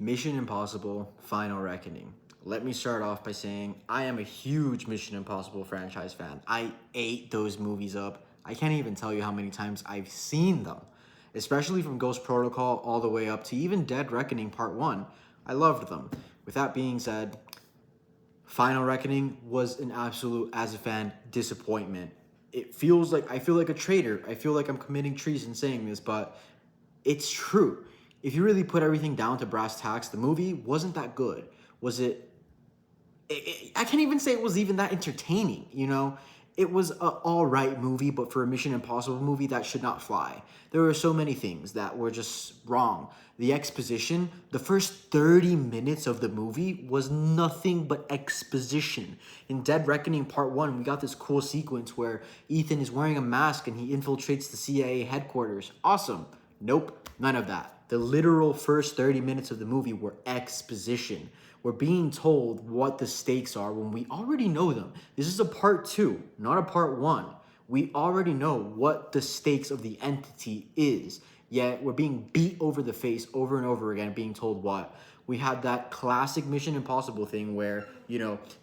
Mission Impossible Final Reckoning. Let me start off by saying I am a huge Mission Impossible franchise fan. I ate those movies up. I can't even tell you how many times I've seen them, especially from Ghost Protocol all the way up to even Dead Reckoning Part 1. I loved them. With that being said, Final Reckoning was an absolute, as a fan, disappointment. It feels like I feel like a traitor. I feel like I'm committing treason saying this, but it's true. If you really put everything down to brass tacks, the movie wasn't that good. Was I can't even say it was even that entertaining, you know? It was a all right movie, but for a Mission Impossible movie, that should not fly. There were so many things that were just wrong. The exposition, the first 30 minutes of the movie was nothing but exposition. In Dead Reckoning Part 1, we got this cool sequence where Ethan is wearing a mask and he infiltrates the CIA headquarters. Awesome. Nope, none of that. The literal first 30 minutes of the movie were exposition. We're being told what the stakes are when we already know them. This is a part 2, not a part 1. We already know what the stakes of the entity is, yet we're being beat over the face over and over again, being told what. We had that classic Mission Impossible thing where,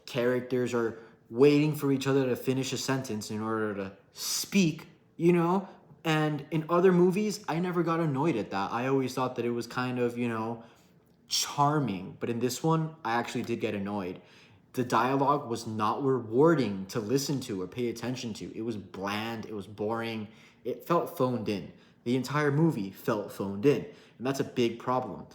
characters are waiting for each other to finish a sentence in order to speak. And in other movies, I never got annoyed at that. I always thought that it was kind of, charming. But in this one, I actually did get annoyed. The dialogue was not rewarding to listen to or pay attention to. It was bland. It was boring. It felt phoned in. The entire movie felt phoned in. And that's a big problem.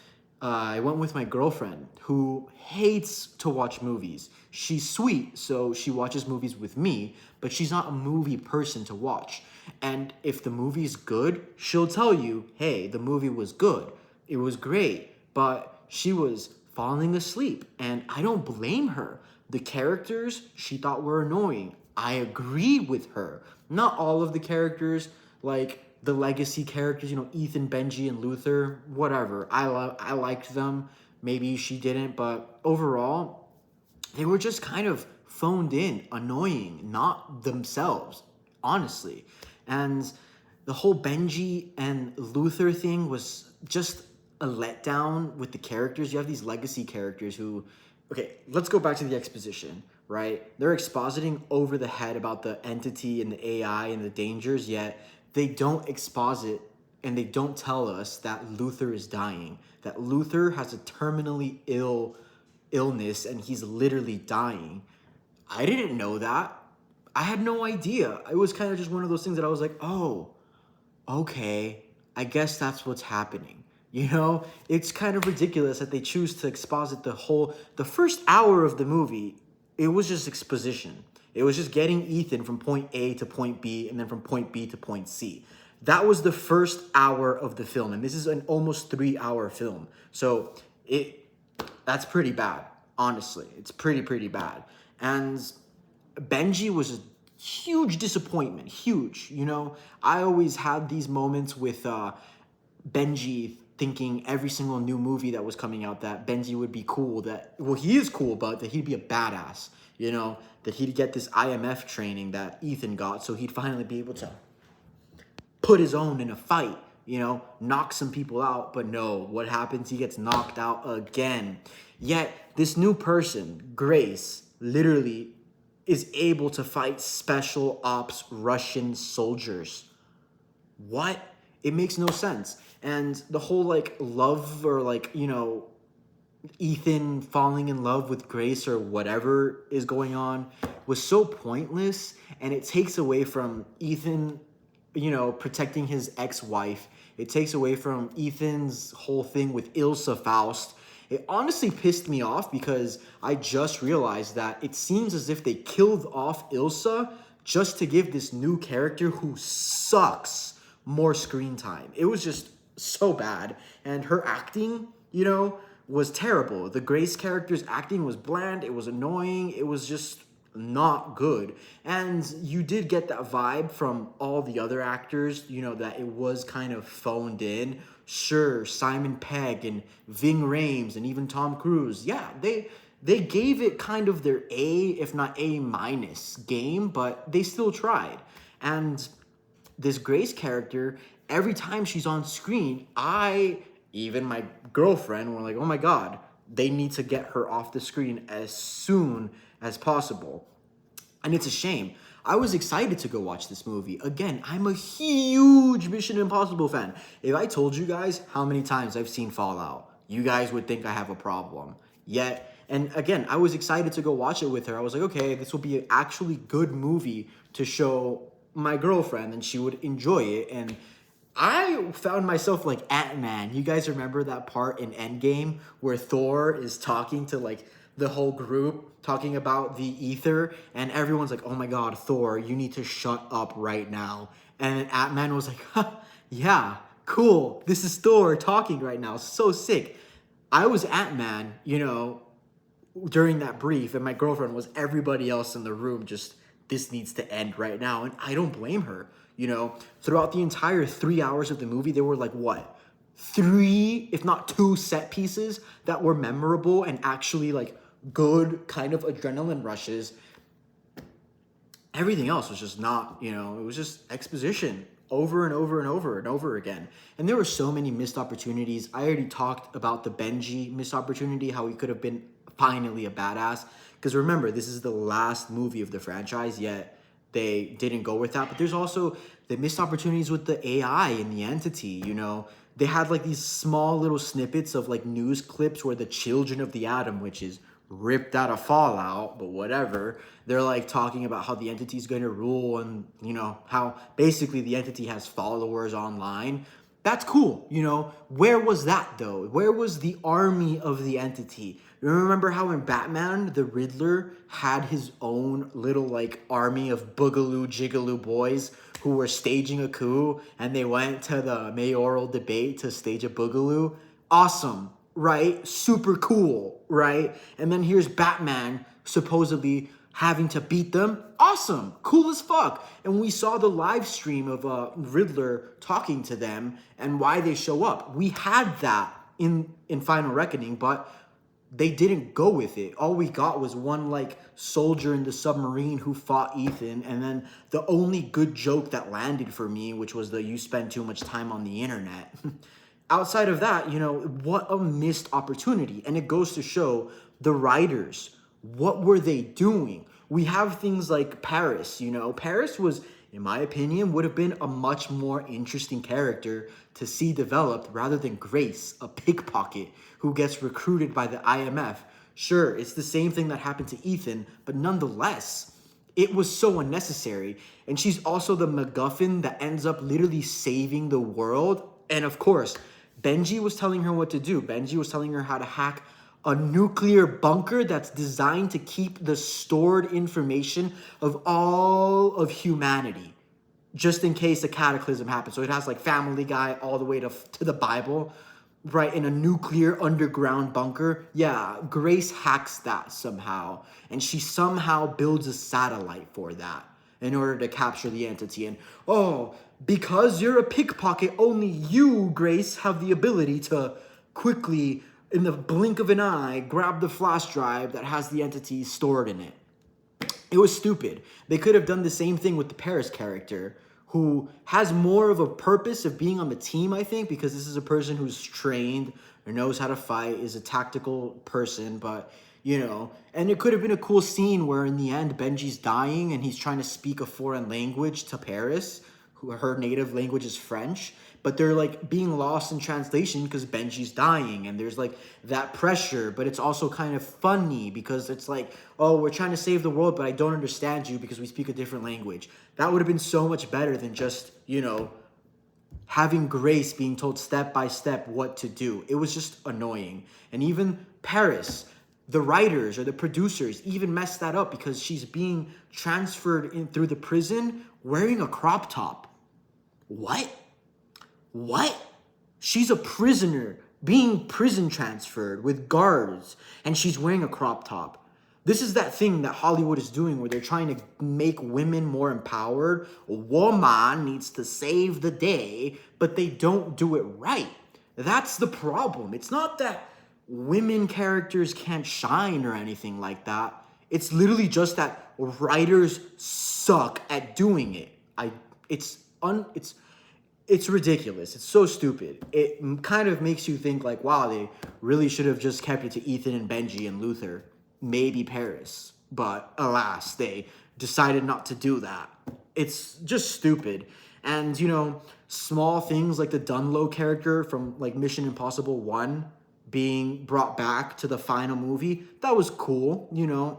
I went with my girlfriend who hates to watch movies. She's sweet, so she watches movies with me, but she's not a movie person to watch. And if the movie's good, she'll tell you, hey, the movie was good. It was great, but she was falling asleep, and I don't blame her. The characters she thought were annoying. I agree with her. Not all of the characters, like the legacy characters, Ethan, Benji, and Luther, whatever. I liked them. Maybe she didn't, but overall, they were just kind of phoned in, annoying, not themselves, honestly. And the whole Benji and Luther thing was just a letdown with the characters. You have these legacy characters who, okay, let's go back to the exposition, right? They're expositing over the head about the entity and the AI and the dangers, yet they don't exposit and they don't tell us that Luther is dying, that Luther has a terminally illness and he's literally dying. I didn't know that. I had no idea. It was kind of just one of those things that I was like, oh, okay, I guess that's what's happening. It's kind of ridiculous that they choose to exposit the first hour of the movie. It was just exposition. It was just getting Ethan from point A to point B and then from point B to point C. That was the first hour of the film, and this is an almost 3-hour film. So that's pretty bad, honestly. It's pretty bad. And Benji was a huge disappointment, huge. I always had these moments with Benji thinking every single new movie that was coming out that Benji would be cool, he is cool, but that he'd be a badass, that he'd get this IMF training that Ethan got, so he'd finally be able to put his own in a fight, knock some people out. But no, what happens? He gets knocked out again. Yet this new person, Grace, literally is able to fight special ops Russian soldiers. What? It makes no sense. And the whole love or Ethan falling in love with Grace or whatever is going on was so pointless, and it takes away from Ethan, protecting his ex-wife. It takes away from Ethan's whole thing with Ilsa Faust. It honestly pissed me off because I just realized that it seems as if they killed off Ilsa just to give this new character who sucks more screen time. It was just so bad. And her acting, was terrible. The Grace character's acting was bland. It was annoying. It was just not good. And you did get that vibe from all the other actors, that it was kind of phoned in. Sure, Simon Pegg and Ving Rhames and even Tom Cruise. Yeah, they gave it kind of their A, if not A minus game, but they still tried. And this Grace character, every time she's on screen, I even my girlfriend were like, oh my God, they need to get her off the screen as soon as possible. And it's a shame. I was excited to go watch this movie. Again, I'm a huge Mission Impossible fan. If I told you guys how many times I've seen Fallout, you guys would think I have a problem. Yet, and again, I was excited to go watch it with her. I was like, okay, this will be an actually good movie to show my girlfriend and she would enjoy it. And I found myself like Ant-Man. You guys remember that part in Endgame where Thor is talking to like the whole group, talking about the ether, and everyone's like, oh my God, Thor, you need to shut up right now. And Ant-Man was like, huh, yeah, cool. This is Thor talking right now. So sick. I was Ant-Man, during that brief, and my girlfriend was everybody else in the room, just this needs to end right now. And I don't blame her. Throughout the entire 3 hours of the movie, there were like what? 3, if not 2 set pieces that were memorable and actually like good kind of adrenaline rushes. Everything else was just not, it was just exposition over and over and over and over again. And there were so many missed opportunities. I already talked about the Benji missed opportunity, how he could have been finally a badass. Because remember, this is the last movie of the franchise, yet they didn't go with that. But there's also the missed opportunities with the AI and the entity, They had like these small little snippets of like news clips where the children of the atom, which is ripped out of Fallout, but whatever, they're like talking about how the entity is going to rule and, how basically the entity has followers online. That's cool, Where was that though? Where was the army of the entity? You remember how in Batman, the Riddler had his own little like army of boogaloo jigaloo boys who were staging a coup, and they went to the mayoral debate to stage a boogaloo? Awesome, right? Super cool, right? And then here's Batman supposedly having to beat them. Awesome, cool as fuck. And we saw the live stream of Riddler talking to them and why they show up. We had that in Final Reckoning, but they didn't go with it. All we got was one like soldier in the submarine who fought Ethan, and then the only good joke that landed for me, which was the you spend too much time on the internet. Outside of that, what a missed opportunity. And it goes to show the writers, what were they doing? We have things like Paris, Paris was, in my opinion, would have been a much more interesting character to see developed rather than Grace, a pickpocket who gets recruited by the IMF. Sure, it's the same thing that happened to Ethan, but nonetheless, it was so unnecessary. And she's also the MacGuffin that ends up literally saving the world. And of course, Benji was telling her what to do. Benji was telling her how to hack a nuclear bunker that's designed to keep the stored information of all of humanity, just in case a cataclysm happens. So it has like Family Guy all the way to the Bible, right? In a nuclear underground bunker. Yeah, Grace hacks that somehow. And she somehow builds a satellite for that in order to capture the entity. And because you're a pickpocket, only you, Grace, have the ability to quickly, in the blink of an eye, grab the flash drive that has the entity stored in it. It was stupid. They could have done the same thing with the Paris character, who has more of a purpose of being on the team, I think, because this is a person who's trained or knows how to fight, is a tactical person, but, and it could have been a cool scene where in the end, Benji's dying and he's trying to speak a foreign language to Paris, who her native language is French, but they're like being lost in translation because Benji's dying, and there's like that pressure, but it's also kind of funny because it's like, oh, we're trying to save the world, but I don't understand you because we speak a different language. That would have been so much better than just, having Grace being told step by step what to do. It was just annoying. And even Paris, the writers or the producers even messed that up because she's being transferred in through the prison wearing a crop top. What? She's a prisoner being prison transferred with guards, and she's wearing a crop top. This is that thing that Hollywood is doing where they're trying to make women more empowered. A woman needs to save the day, but they don't do it right. That's the problem. It's not that women characters can't shine or anything like that. It's literally just that writers suck at doing it. It's ridiculous. It's so stupid. It kind of makes you think like, wow, they really should have just kept it to Ethan and Benji and Luther, maybe Paris. But alas, they decided not to do that. It's just stupid. And small things like the Dunlow character from like Mission Impossible 1 being brought back to the final movie, that was cool.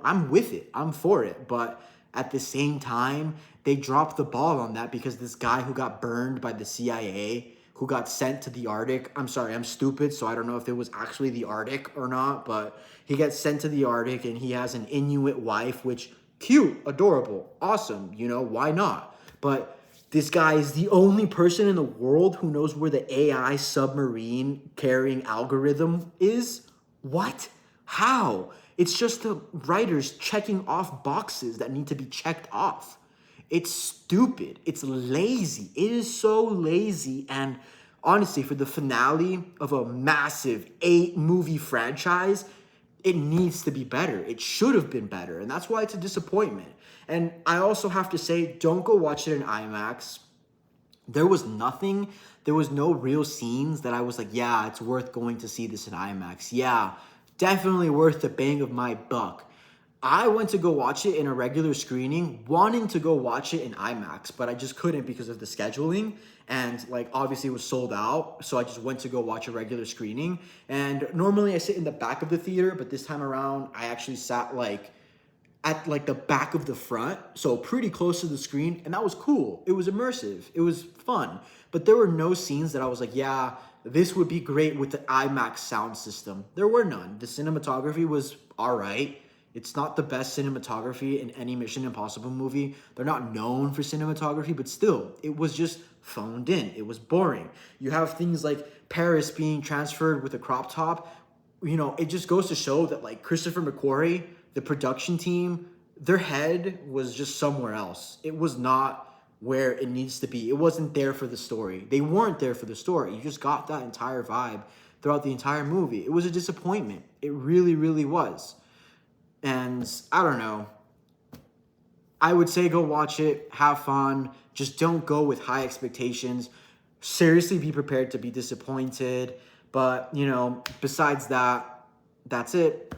I'm with it. I'm for it. But at the same time, they dropped the ball on that because this guy who got burned by the CIA, who got sent to the Arctic. I'm sorry, I'm stupid, so I don't know if it was actually the Arctic or not, but he gets sent to the Arctic and he has an Inuit wife, which cute, adorable, awesome, why not? But this guy is the only person in the world who knows where the AI submarine carrying algorithm is? What? How? It's just the writers checking off boxes that need to be checked off. It's stupid. It's lazy. It is so lazy. And honestly, for the finale of a massive 8-movie franchise, it needs to be better. It should have been better. And that's why it's a disappointment. And I also have to say, don't go watch it in IMAX. There was nothing, there was no real scenes that I was like, yeah, it's worth going to see this in IMAX. Yeah, definitely worth the bang of my buck. I went to go watch it in a regular screening, wanting to go watch it in IMAX, but I just couldn't because of the scheduling. And like obviously it was sold out, so I just went to go watch a regular screening. And normally I sit in the back of the theater, but this time around I actually sat like at like the back of the front, so pretty close to the screen, and that was cool. It was immersive. It was fun. But there were no scenes that I was like, yeah, this would be great with the IMAX sound system. There were none. The cinematography was all right. It's not the best cinematography in any Mission Impossible movie. They're not known for cinematography, but still, it was just phoned in. It was boring. You have things like Paris being transferred with a crop top. It just goes to show that like Christopher McQuarrie, the production team, their head was just somewhere else. It was not where it needs to be. It wasn't there for the story. They weren't there for the story. You just got that entire vibe throughout the entire movie. It was a disappointment. It really, really was. And I don't know. I would say go watch it, have fun. Just don't go with high expectations. Seriously, be prepared to be disappointed. But, besides that, that's it.